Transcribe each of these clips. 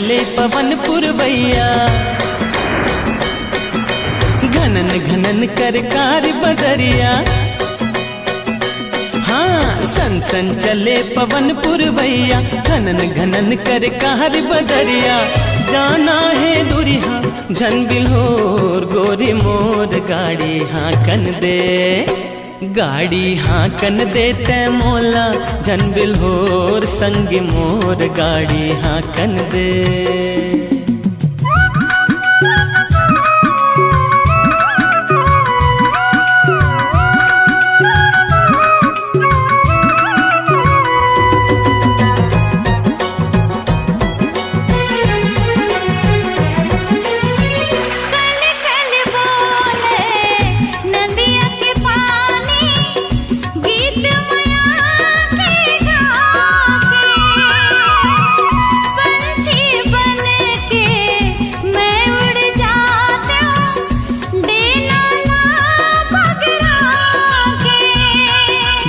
चले पवन पुरवैया, घनन घनन कर कार बदरिया। हाँ सन सन चले पवन पुरवैया, घनन घनन कर कार बदरिया। जाना है दुरिहा झन बिल्होर, गोरी मोर गाड़ी हाँकन दे, गाड़ी हाँकन देते मोला झन बिल्होर, संग मोर गाड़ी हाँकन दे।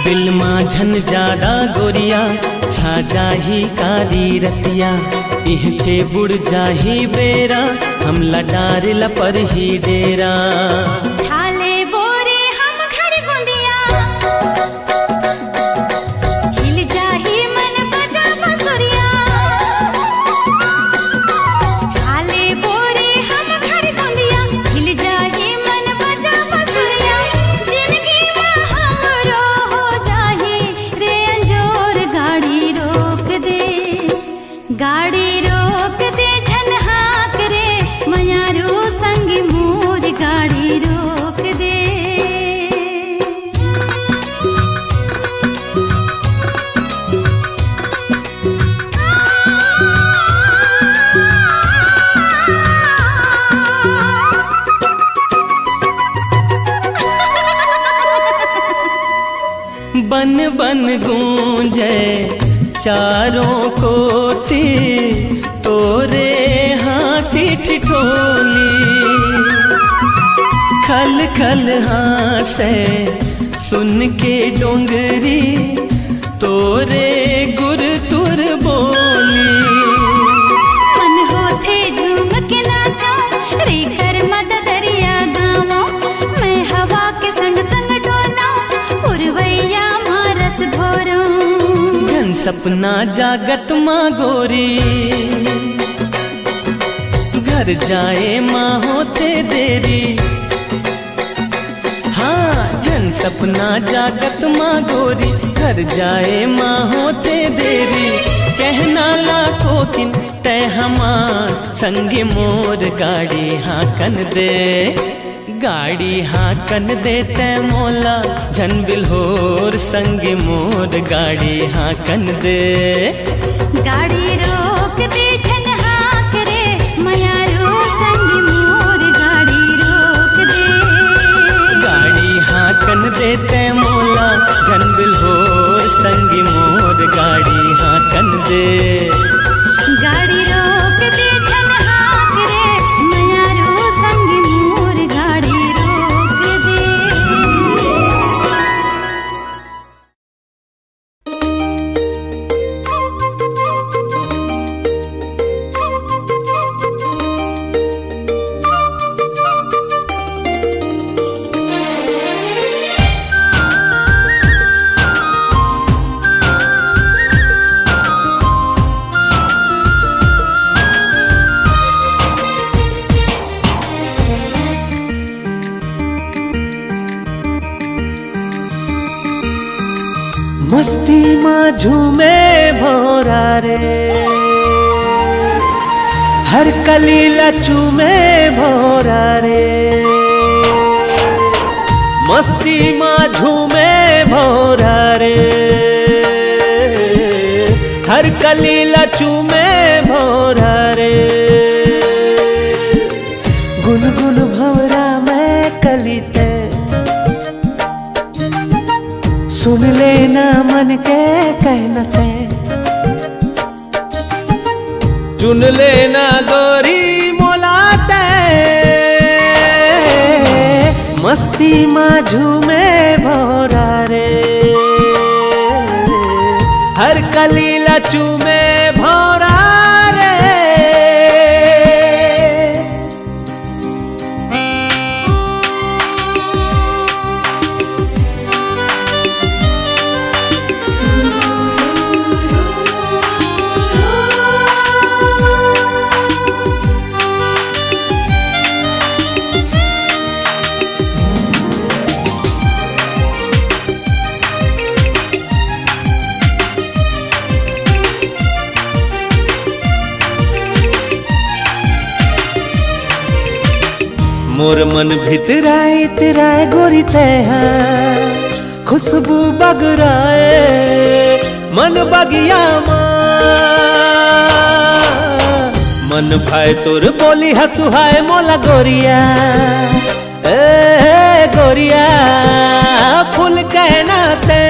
दिल माँ झन ज्यादा गोरिया, छा जाही कारी रतिया। इहचे बुड़ जाही बेरा, हमला डार लपर ही डेरा। छाले बोरे हम घर गुंदिया, हिल जाही मन बजा बसुरिया। छाले बोरे हम घर गुंदिया, हिल जाही मन बजा बसुरिया। जिंदगी में हमरो हो जाही रे अंजोर, गाड़ी रोक दे, गाड़ी रोक दे झन हाँक रे मयारू, संग मोर गाड़ी रोक दे। बन बन गूंजे चारों कोती, तोरे हाँसी ठिठोली। खल खल हाँसे सुन के डोंगरी, तोरे गुर तुर बोली। मन होथे झूम के नाचो रे, कर मददरिया गावो। मैं हवा के संग संग डोलो, पुरवैया मारस भोरो। जन सपना जागत माँ गोरी, घर जाए माँ होते देरी। हाँ जन सपना जागत माँ गोरी, घर जाए माँ होते देरी। कहना लाखों किन तय हमार, संग मोर गाड़ी हाँकन दे, गाड़ी हाँकन देते मोला झन बिल्होर, संग मोर गाड़ी हाँकन दे। गाड़ी रोक दे झन हाँक रे मयारू, संग मोर गाड़ी रोक दे। गाड़ी हाँकन देते मोला झन बिल्होर, संग मोर गाड़ी हाँकन दे। गाड़ी रोक दे झन हाँक रे मयारू, संग मोर गाड़ी रोक दे। मस्ती माँ झूमे भोरा रे, हर कलीला चूमे भोरा रे। मस्ती माँ झूमे भोरा रे, हर कलीला चूमे भोरा रे। गुनगुन भंवरा में कलीते, सुन लेना मन के कहनते। चुन लेना गोरी मोलाते, मस्ती माँ झूमे भोरा रे, हर कलीला चूमे भोरा रे। मोर मन भितराए इतराए गोरी तैहा खुशबू बगराए मन बगिया मन भाई तोर बोली हसुहाए मोला गोरिया गोरिया फूल कहना ते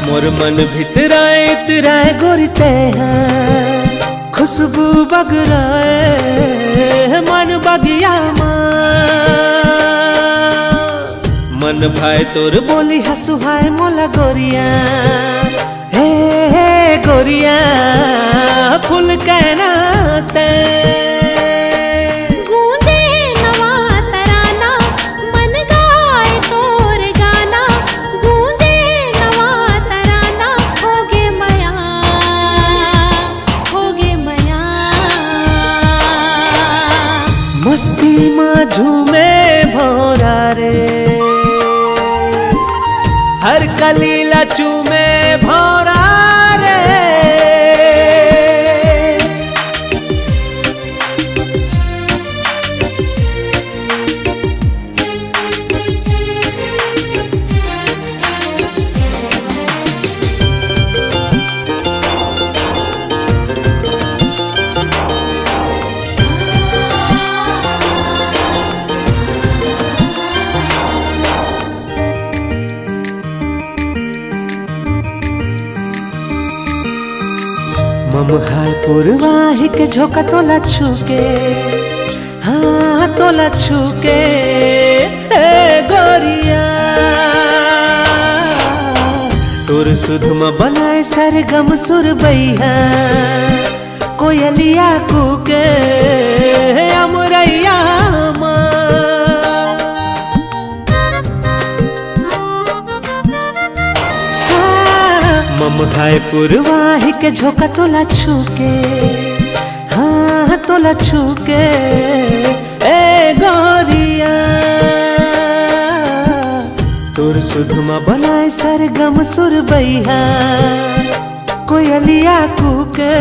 मोर मन भितराए इतराए गोरी तैहा खुशबू बगराए मन बगिया मन भाई तोर बोली हसुहाए मोला गोरिया हे गोरिया फूल कहना ते गूंजे नवा तराना मन गाए तोर गाना गूंजे नवा तराना होगे मया मस्ती माँ झूमे भोरा रे हर कलीला चूमे भोरा रे ममहाल पूर्वाहिक झोंका तोला छूके हाँ तोला छूके गोरिया तोर सुधमा बनाए सरगम सुरबैया कोयलिया कूके अमरैया ममहाय पूर्वाहिक झोंका तोला छूके हाँ तोला छूके गोरिया तोर सुधमा बनाए सरगम सुरबैया कोयलिया कूके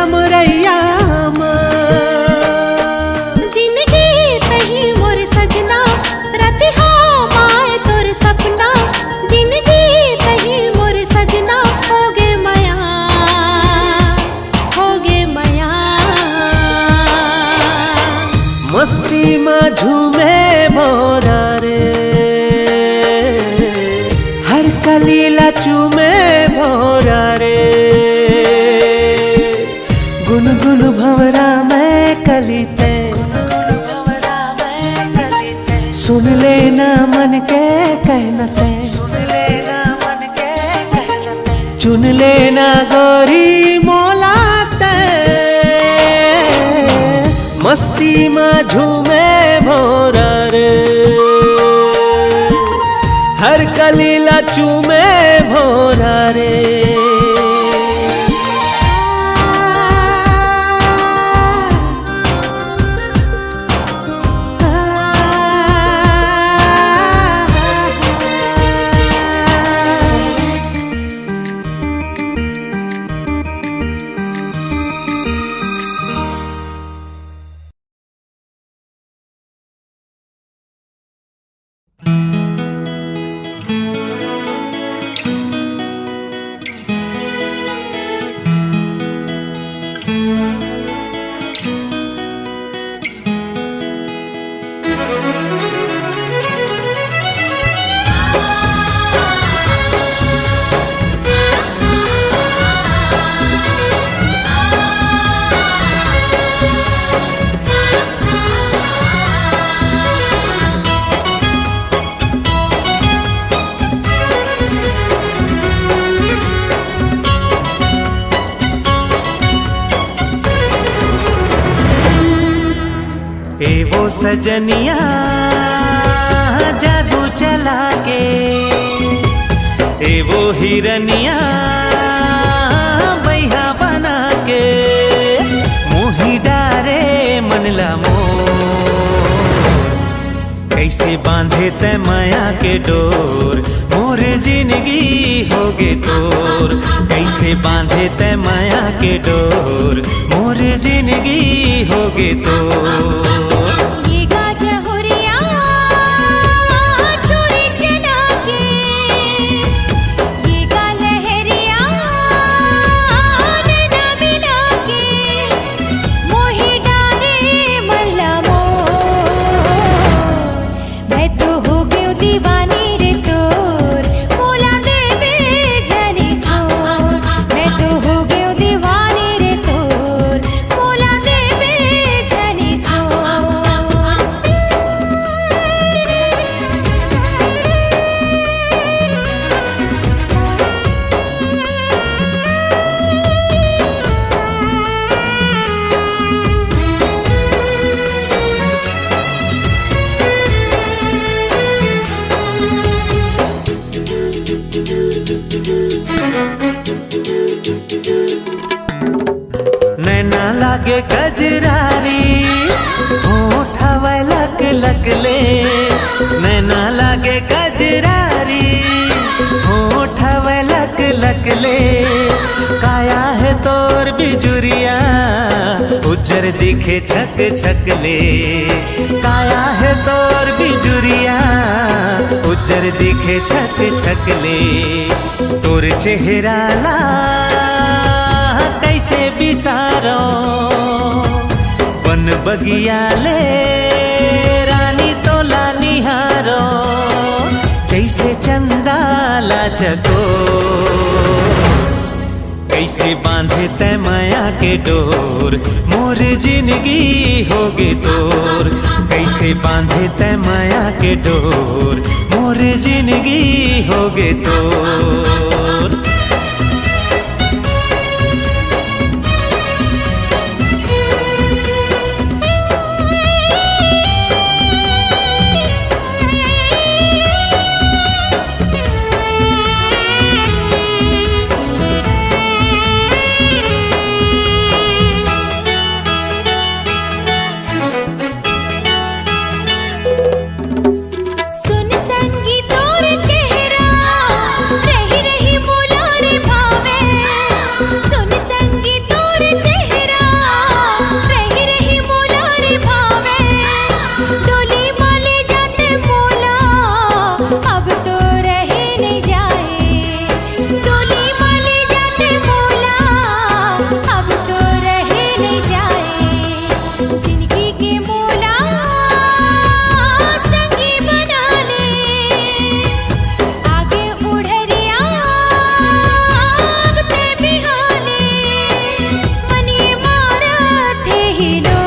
अमरैया जिंदगी तही मोर सजना रतिहा माए तोर सपना जिंदगी तही मोर सजना होगे मया मस्ती माँ झूमे मोरा रे हर कलीला चूमे भोरा रे गुनगुन भंवरा मैं कलीते सुन लेना मन के कहनते चुन लेना गोरी मोलाते मस्ती माँ झूमे भोरा रे हर कलीला चूमे भोरा रे ए वो सजनिया जादू चला के ए वो हिरनिया बैहा बना के मुही डारे मनला मोर कैसे बांधे तै माया के डोर मोर मोर जिंदगी होगे तोर, कैसे बांधे तै माया के डोर, मोर जिंदगी होगे तोर। ये गाजा हुरिया चोरी चना के, ये गा लहरिया नैना मिला के, मोही डारे मल्ला मोर, मैं तो हो गई दीवानी रे तोर, मोला देवे जनी छोड़, मैं तो हो गई दीवानी रे तोर, मोला देवे जनी छोड़। नैना लागे कजरारी, होठवा लक लक ले, नैना लागे कजरारी, होठवा लक लक ले, काया है तोर बिजुरिया, उज्जर दिखे छक छक ले, काया है तोर बिजुरिया, उज्जर दिखे छक छक ले, तोर चेहरा ला कैसे बिसारो, बन बगिया ले रानी तो लानी हारो, जैसे चंदा लाचको, कैसे बांधे तै माया के डोर, मोर जिंदगी होगे तोर, कैसे बांधे तै माया के डोर, मोर जिंदगी होगे तोर। सुन संगी तोर चेहरा, रही रही मोला रे भावे, सुन संगी तोर चेहरा, रही रही मोला रे भावे, डोली माले जाते मोला, अब तो रहे नहीं जाए, डोली माले जाते मोला, अब तो रहे नहीं जाए, जिंदगी के मोला संगी बना ले, आगे उड़रिया अब ते बिहाने, मनी मारा थे हिलो,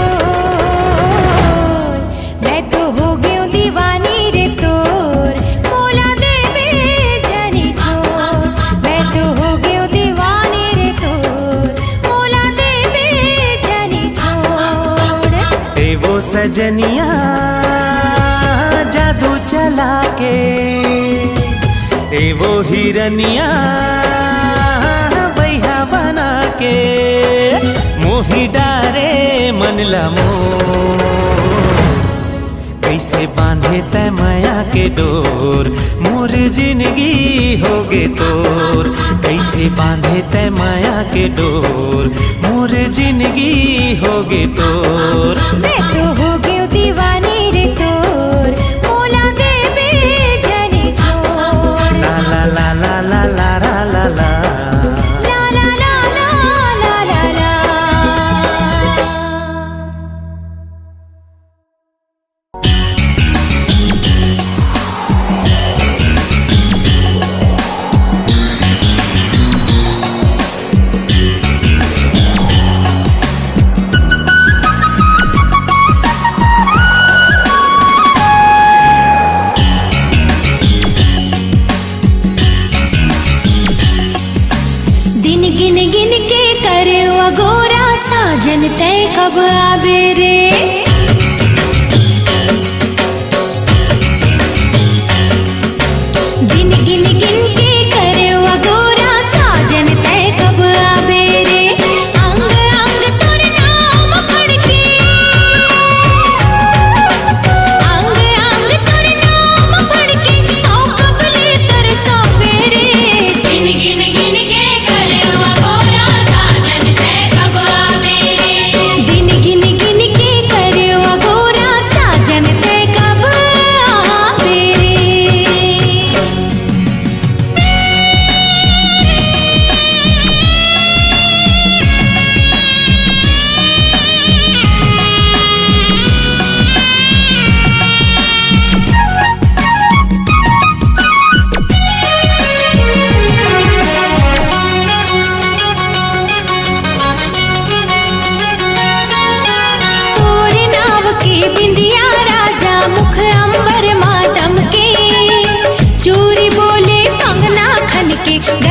मैं तो हो गई दीवानी रे तोर, मोला देवे जनी छोड़, मैं तो हो गई दीवानी रे तोर, मोला देवे जनी छोड़। ए वो सजनिया जादू चला के, ए वो हिरनिया बैहा बना के, मोही डारे मन ला मोर, कैसे बांधे तै माया के डोर, मोर जिंदगी होगे तोर, कैसे बांधे तै माया के डोर, मोर जिंदगी होगे तोर। मैं तो हो गई दीवानी रे तोर, मोला देवे जनी छोड़, ला ला ला ला ला ला ला ला ला। ला ला ला ला ला ला ला। गिन गिन के करे अगोरा साजन तय कब आबे रे, दिन गिन गिन के करे अगोरा साजन तय कब आबे रे, अंग अंग तोर नाम पढ़ के, अंग अंग तोर नाम पढ़ के, आओ कबले तरसा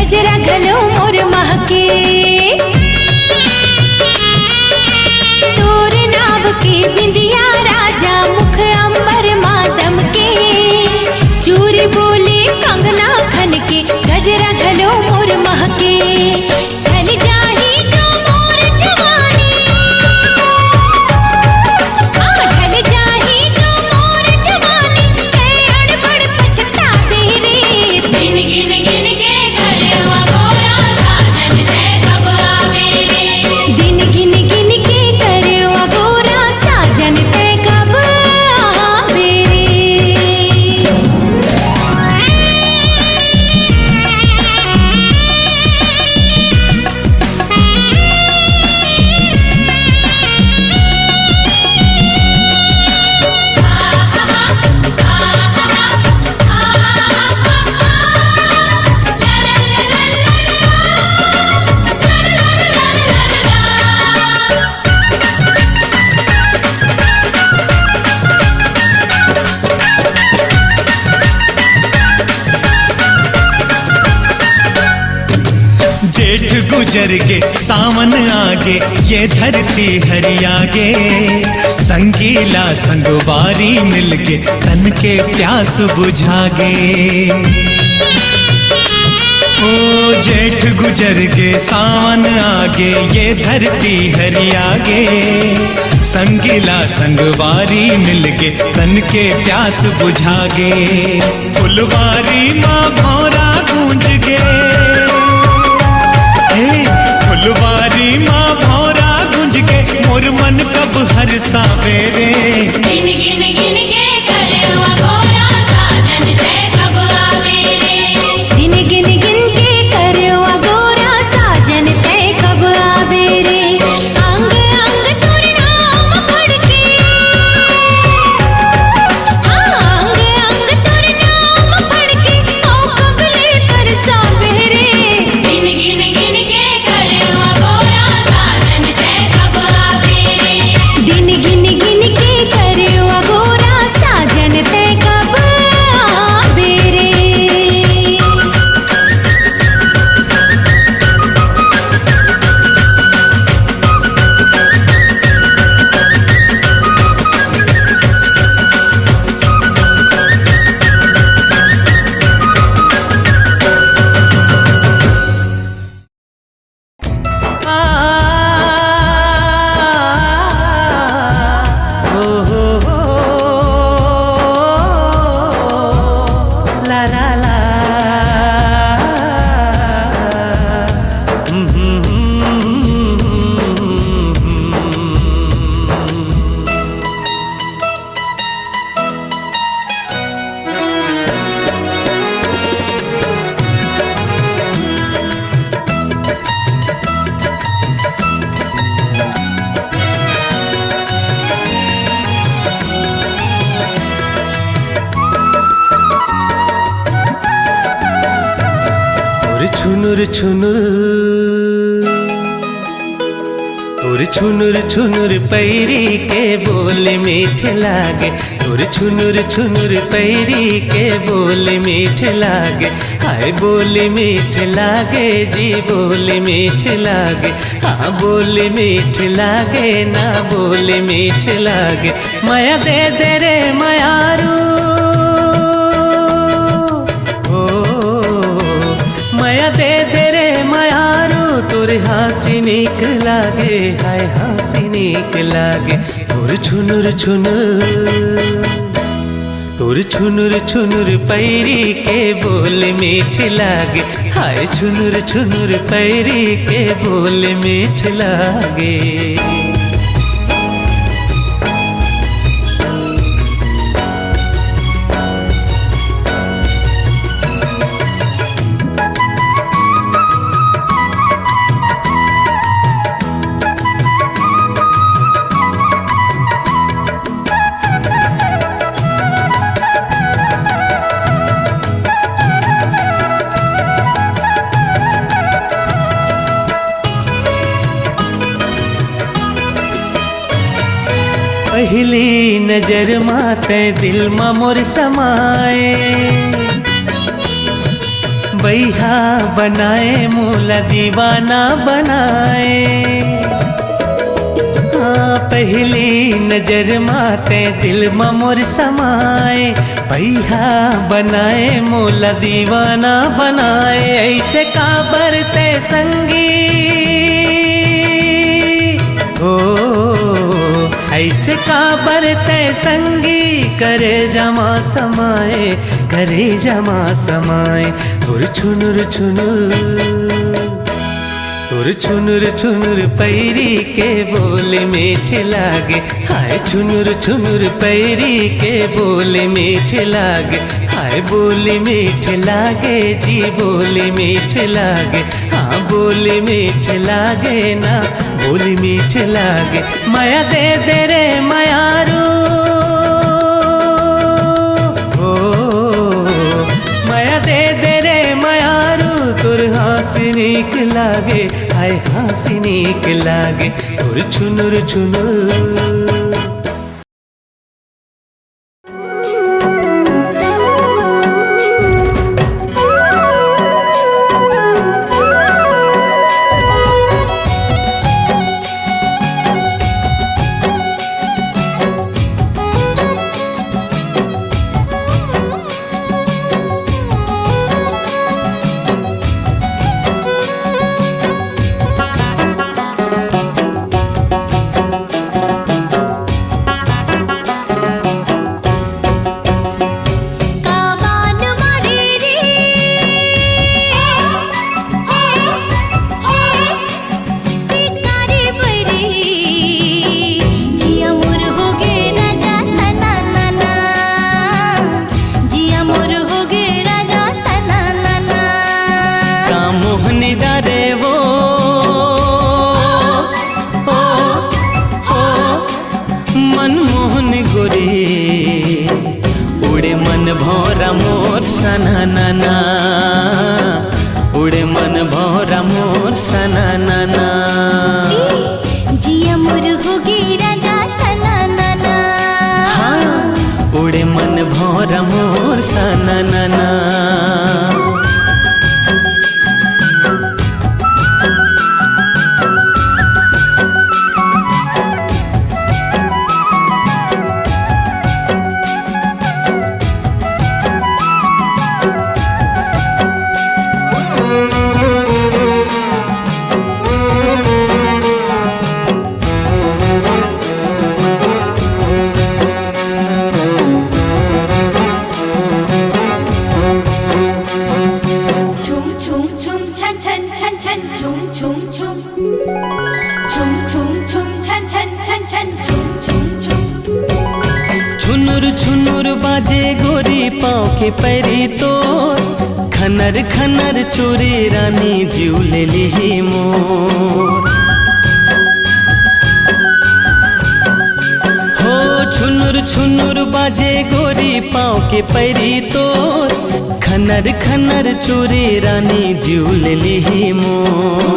गजरा घलो मोर महके तोर नाव के बिंदिया राजा मुख अंबर मादम के चूरी बोले कंगना खन के गजरा घलो मोर महके ढल जाही जो मोर जवानी ढल जाही जो मोर जवानी है अड़बड़ पछतावे रे गिन गिन गिन के करवा गोरा साजन ते कब आवे रे दिन गिन गिन के करवा गोरा साजन ते कब आवे रे जेठ गुजर के सावन आगे ये धरती हरियागे संगीला संगवारी मिलके तन के प्यास बुझागे ओ जेठ गुजर के सावन आगे ये धरती हरियागे संगीला संगवारी मिलके तन के प्यास बुझागे फुलवारी माँ भौरा गूंज गे फुलवारी माँ भौरा गुंज के मोर मन कब हर सावेरे गिन गिन गिन के करवा गोरा साजन ते कब आवे रे दिन गिन गिन के करवा गोरा साजन ते कब आवे रे अंग अंग तोर नाम पढ़ के अंग अंग तोर नाम पढ़ के ओ कबले तरसावे रे गिन गिन गिन के करवा गोरा साजन ते कब आवे रे दिन गिन गिन के करवा गोरा साजन ते कब आवे रे ला ला ला छुनुर छुनुर तोर छुनुर छुनुर पैरी के बोले मीठ लागे तोर छुनुर छुनुर पैरी के बोले मीठ लागे हाय बोले मीठ लागे जी बोले मीठ लागे हाँ बोले मीठ लागे ना बोले मीठ लागे माया दे दे रे मायारू माया दे दे रे मायारू तोर हंसी नीक लागे हाय हंसी नीक लागे तोर छुनुर छुनुर तोर छुनुर छुनुर पैरी के बोल मीठ लागे हाय छुनुर छुनुर पैरी के बोल मीठ लागे पहली नजर माते दिल में मोर समाए बैहा बनाए मोला दीवाना बनाए। हाँ पहली नजर माते दिल में मोर समाए, बैहा बनाए मोला दीवाना बनाए। ऐसे काबर ते संगी हो, ऐसे काबर ते संगी करे जमा समाए, करे जमा समाए। तुर छुनुर छुनुर, तुर छुनुर छुनुर पैरी के बोले मीठे लागे। हाय छुनुर छुनुर पैरी के बोले मीठे लागे। हाय बोले मीठे लागे जी, बोले मीठे लागे। हाँ बोले मीठे लागे ना, बोले मीठे लागे। माया दे दे रे मायारू हो, माया दे दे रे मायारू। तुर हंसी नीक लागे, हाय हंसी नीक लागे। तुर छुनुर छुनुर। उड़े मन भौरा मोर सना नाना। जिया मोर होगे राजा तना नाना। हाँ उड़े मन भौरा मोर सना नाना। के पैरी तोर खनर खनर चोरी रानी जीव ले ली मोर। हो छुनुर छुनुर बाजे गोरी पाँव के पैरी तोर खनर खनर चोरी रानी जीव ले ली मोर।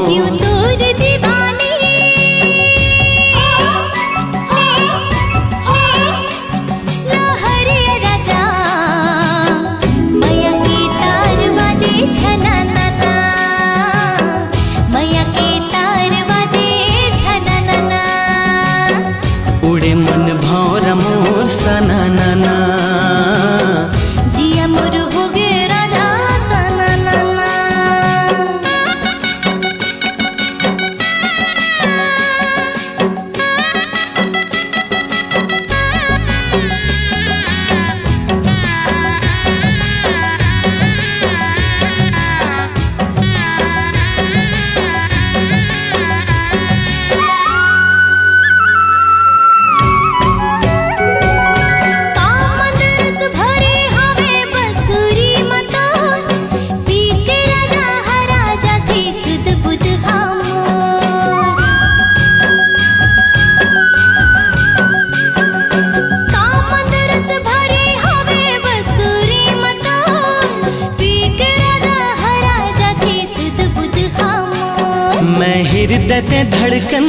हृदय धड़कन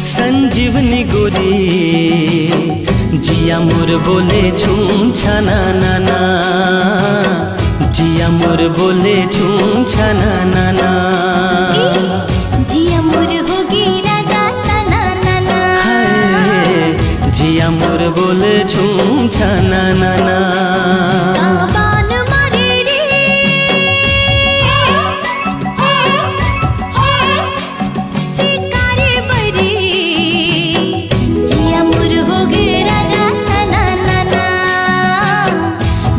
संजीवनी गोरी जिया मोर बोले छूम छाना नाना, जिया मोर बोले छूम छाना नाना। जिया मोर होगी राजा तना नाना, जिया मोर बोले छूम छाना नाना। काबान मारे रे शिकारे बरी, जिया मोर होगी राजा तना नाना,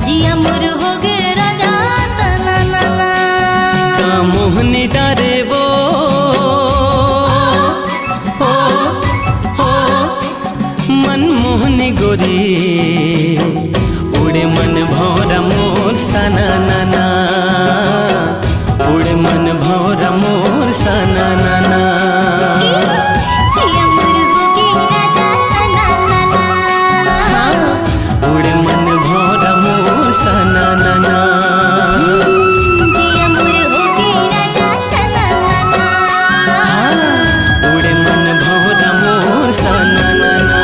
जिया मोर होगी राजा तना नाना। का मोहनी डारे वो मनमोहनी गोरी, उड़े मन भौरा मोर सना नाना, उड़े मन भौरा मोर सना नाना। जिया मोर होगी राजा तना नाना, उड़े मन भौरा मोर सना नाना। जिया मोर होगी राजा तना नाना, उड़े मन भौरा मोर सना नाना।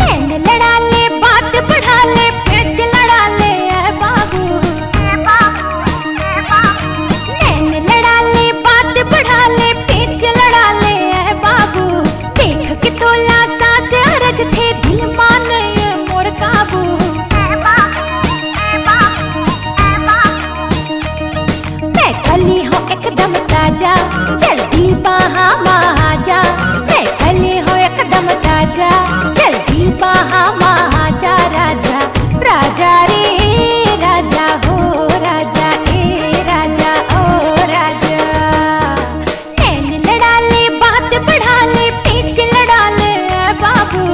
नैन लड़ा ले बात बढ़ा ले पेच लड़ा ले ऐ बाबू, नैन लड़ा ले बात बढ़ा ले पेच लड़ा ले ऐ बाबू। देख के तोला सास अरज थे दिल माने मोर काबू। मैं कली हूँ एकदम ताजा, जल्दी बाहा महाजा। मैं कली हूँ एकदम ताजा, जल्दी बाहा महाजा। राजा राजा रे राजा हो राजा ए राजा ओ राजा। नैन लड़ा ले बात बढ़ा ले पेच लड़ा ले ऐ बाबू।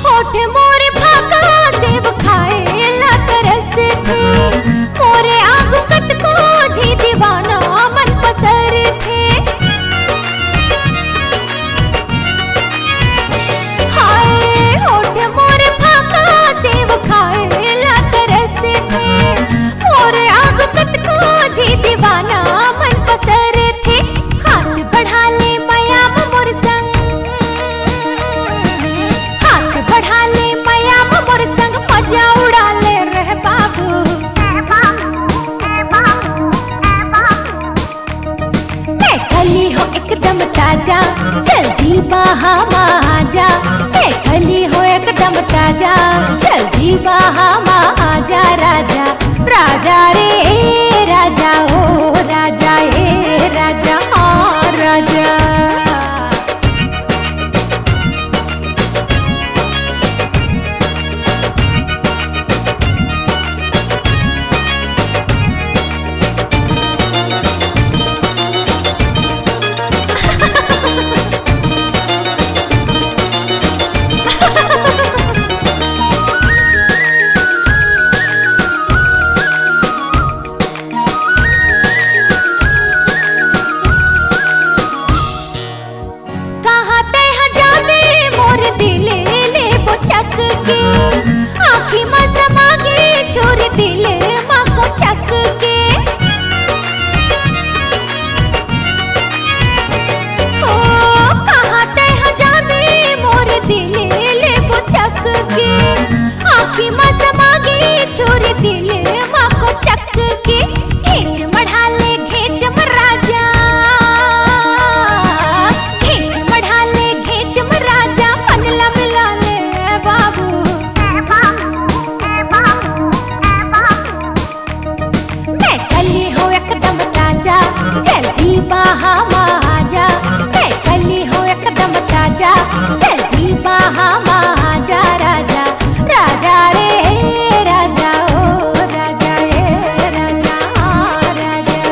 होठ मोर फाका सेब खाए ला तरस थे, मोरे आग कत को जी दीवाना मन पसर थे। हाय होठ मोर फाका सेब खाए ला तरस थे, मोरे आग कत को जी दीवाना मन पसर थे। हाथ बढ़ा ले मयाम मोर संग, हाथ बढ़ा ले मयाम मोर संग मजा उड़ा ले रह बाबू। मैं कली हूँ एकदम ताजा, जल्दी बाहा महाजा। मैं कली हूँ एकदम ताजा, जल्दी बाहा महाजा। राजा राजा रे राजा हो राजा ए राजा हाँ राजा। बाहा महाजा हे कली हो एकदम ताजा जल्दी बाहा महाजा राजा राजा रे राजा ओ राजा रे राजा राजा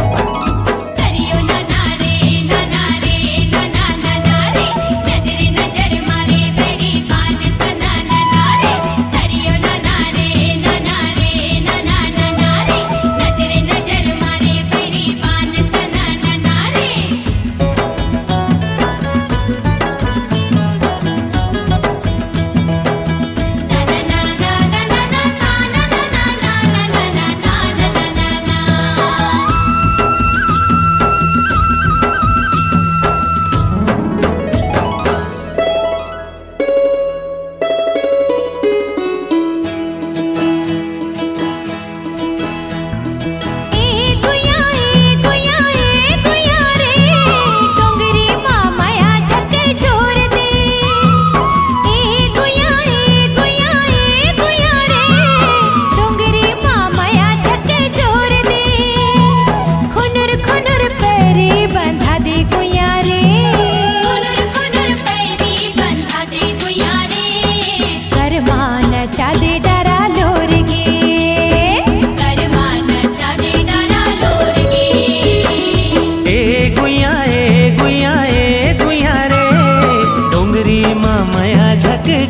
करियो ना ना रे ना रे नजर नजर मारे बेरी पान सना ना रे करियो ना रे ना रे नजर नजर मारे बेरी पान सना ना रे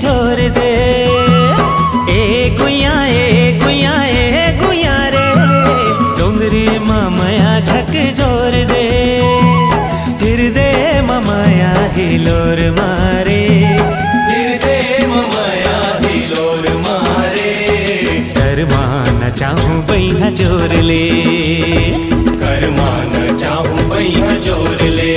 झोर दे ए गुया रे डोंगरी माया झक झोर दे हृदय माया हिलोर मारे हृदय माया हिलोर मारे करमान चाहूं बैहा जोर ले करमान चाहूं बैहा जोर ले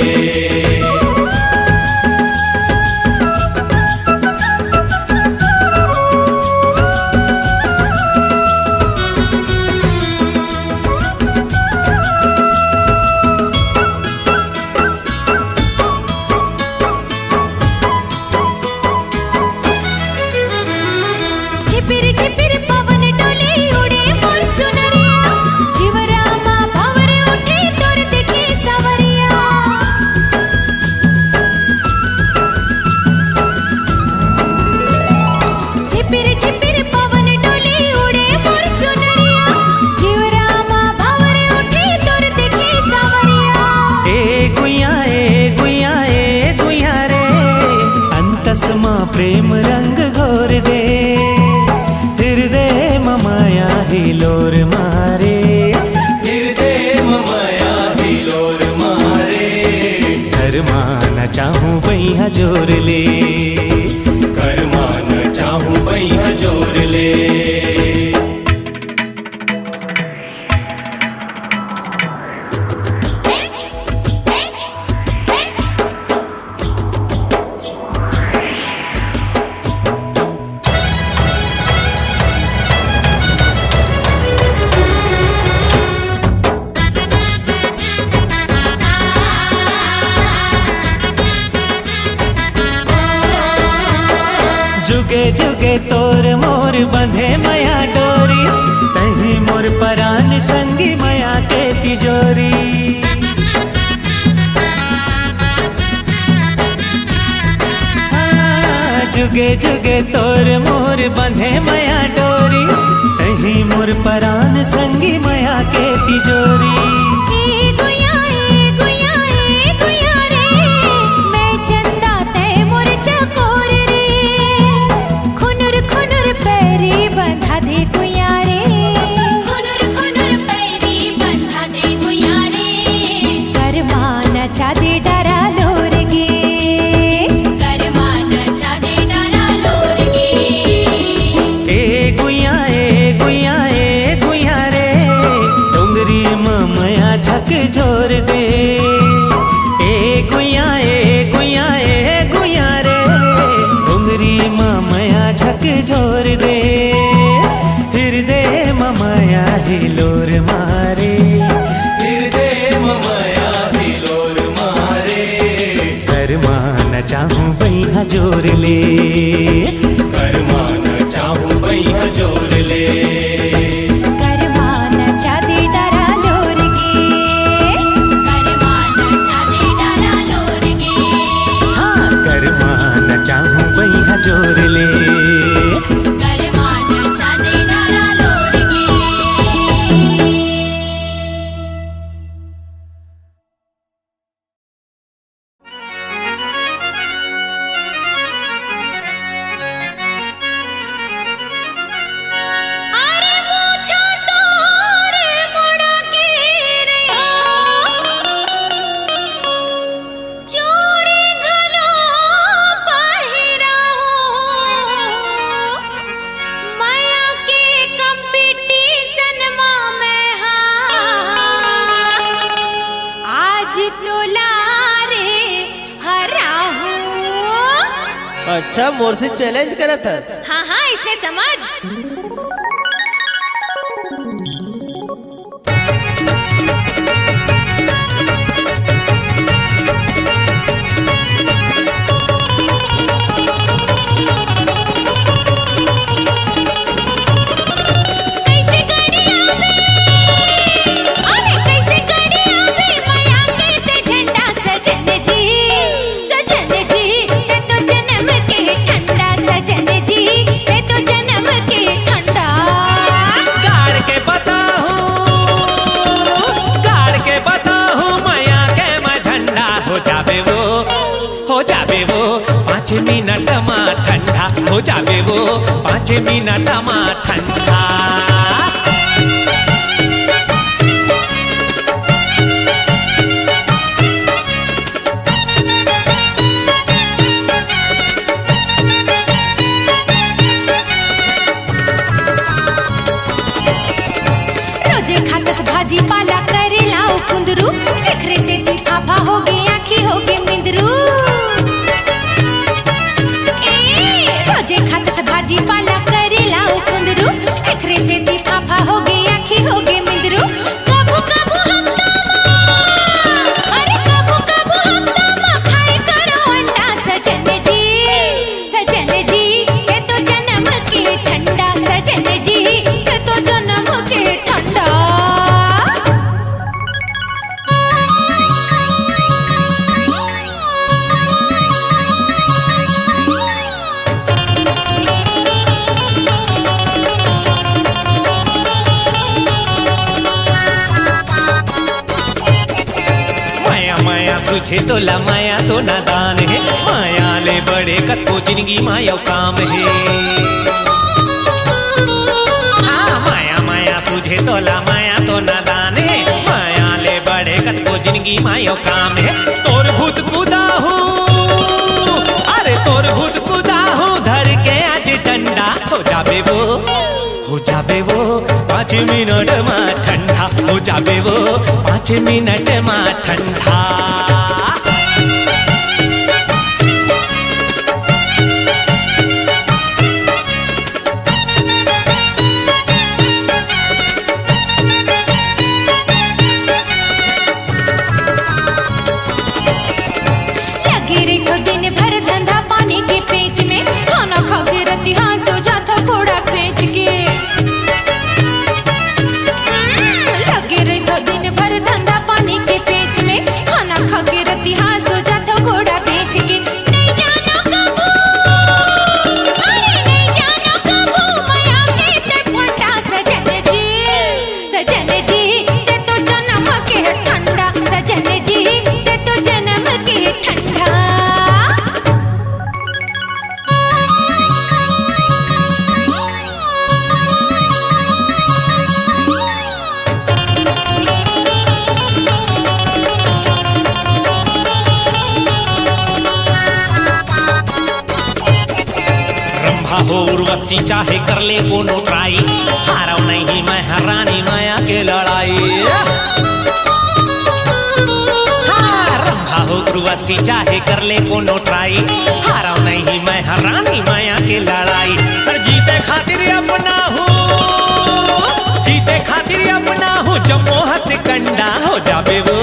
प्रेम रंग घोर दे हृदय माया हिलोर मारे हृदय माया हिलोर मारे करमान चाहूं बैहा जोर ले करमान चाहूं बैहा जोर ले जुगे जुगे तोर मोर बंधे मया डोरी तही मोर परान संगी मया के तिजोरी जुगे जुगे तोर मोर बंधे मया डोरी तही मोर परान संगी मया के तिजोरी झक झोर दे ए चाहूं बैहा जोर ले, करवाना चाहूं बैहा जोर ले। करवाना चादे डरा लोर गे, करवाना चादे डरा लोर गे। हाँ करवाना चाहूं बैहा जोर ले, करवाना चादे डरा लोर गे। अरे मुझा तोरे मुड़ा के रे चोरी घलो पहिरा माया के कंपटीशन में आज तो लारे हरा हूँ। अच्छा मोर से चैलेंज करत हस। हाँ हाँ इसने समझ। कैसे गड़िया में अरे कैसे गड़िया में माया के ते झंडा सजन जी ते तो जन्म के ठंडा सजन जी ते तो जन्म के ठंडा। गाड़ के बताहूँ माया के मैं झंडा हो जावे वो 5 मिनट में ठंडा हो जावे वो 5 मिनट में ठंडा। रोजे खातस भाजी पाला करे लाओ कुंदरू देखरे से दी फाफा हो गई आँखी हो गई मिंदरू। रोजे खातस भाजी पाला करे लाओ कुंदरू देखरे से दी फाफा हो गई आँखी हो गई मिंदरू। कबू कबू अरे कबू हफ्ता में खाए करो अंडा सजन जी ये तो जन्म के ठंडा सजन जी ये तो जन्म के ठंडा। माया तुझे तो ला माया तो नादान है, माया ले बड़े कत को जिंदगी माया काम है। हाँ माया तुझे तो ला माया तो नादान है, माया ले बड़े कत को जिंदगी माया काम है। तोर भूत कुदा हूँ अरे तोर भूत कुदा हूँ धर के आज डंडा हो जाबे वो 5 मिनट में ठंडा हो जाबे वो 5 मिनट में ठंडा। लगी रही तो दिन भर धंधा पानी के पेच में खाना खा के रती हाँ सो जाता घोड़ा पेच के। लगी रही तो दिन भर धंधा पानी के पेच में खाना खा के रती हाँ सो जाता घोड़ा पेच के। नहीं जाना कबू अरे नहीं जाना कबू माया के ते ठंडा सजन जी ते तो जन्म के ठंडा सजन जी ते तो जन्म के ठंडा। रंभा हो उर्वशी चाहे कर ले कोनो ट्राई, हारव नहीं मैं हरानी माया के लड़ाई। हाँ, रंभा हो उर्वशी चाहे कर ले कोनो ट्राई, हारव नहीं मैं हरानी माया के लड़ाई। पर जीते खातिर अपना हूँ जम्मो हथ कंडा हो जाबे वो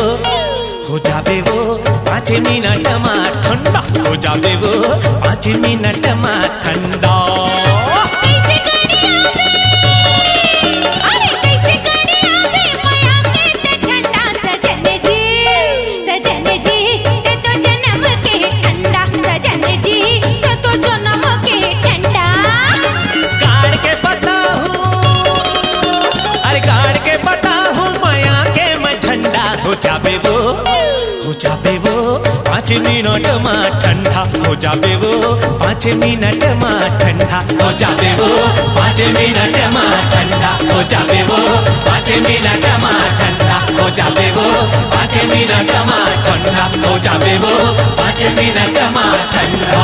5 मिनट में ठंडा हो हो जावे वो 5 मिनट में ठंडा। कैसे गड़िया में अरे कैसे गड़िया में माया के ते झंडा सजन जी ते तो जन्म के ठंडा सजन जी ते तो जन्म के ठंडा। गाड़ के पता हूँ अरे गाड़ के पता हूँ माया के मैं झंडा हो जावे वो 5 मिनट में ठंडा हो जावे वो 5 मिनट में ठंडा हो जावे वो 5 मिनट में ठंडा हो जावे वो 5 मिनट में ठंडा हो जावे वो 5 मिनट में ठंडा हो जावे वो 5 मिनट में ठंडा।